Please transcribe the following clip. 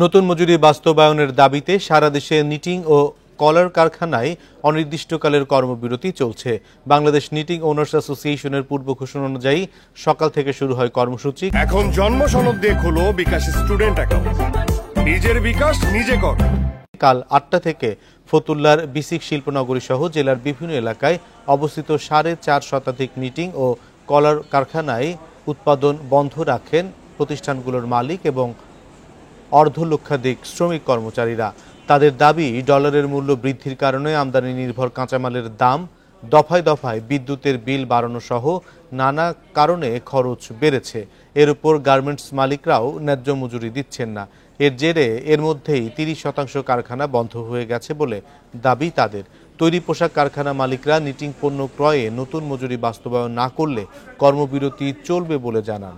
নতুন মজুরি বাস্তবায়নের দাবিতে সারা দেশে নিটিং ও কলার কারখানায় অনির্দিষ্টকালের কর্মবিরতি চলছে। বাংলাদেশ নিটিং ওনার্স অ্যাসোসিয়েশনের পূর্ব ঘোষণা অনুযায়ী সকাল থেকে শুরু হয় কর্মসূচি। এখন জন্ম সনদ দিয়ে খোলো বিকাশ স্টুডেন্ট অ্যাকাউন্ট, নিজের বিকাশ নিজে কর। কাল ৮টা থেকে ফতুল্লার বিসিক শিল্পনগরী সহ জেলার বিভিন্ন এলাকায় অবস্থিত ৪.৫ শতাধিক নিটিং ও কলার কারখানায় উৎপাদন বন্ধ রাখেন প্রতিষ্ঠানগুলোর মালিক এবং অর্ধলক্ষাধিক শ্রমিক কর্মচারীরা। তাদের দাবি, ডলারের মূল্য বৃদ্ধির কারণে আমদানি নির্ভর কাঁচামালের দাম, দফায় দফায় বিদ্যুতের বিল বাড়ানো সহ নানা কারণে খরচ বেড়েছে। এর উপর গার্মেন্টস মালিকরাও ন্যায্য মজুরি দিচ্ছেন না। এর জেরে এর মধ্যেই ৩০% কারখানা বন্ধ হয়ে গেছে বলে দাবি তাদের। তৈরি পোশাক কারখানা মালিকরা নিটিং পণ্য ক্রয়ে নতুন মজুরি বাস্তবায়ন না করলে কর্মবিরতি চলবে বলে জানান।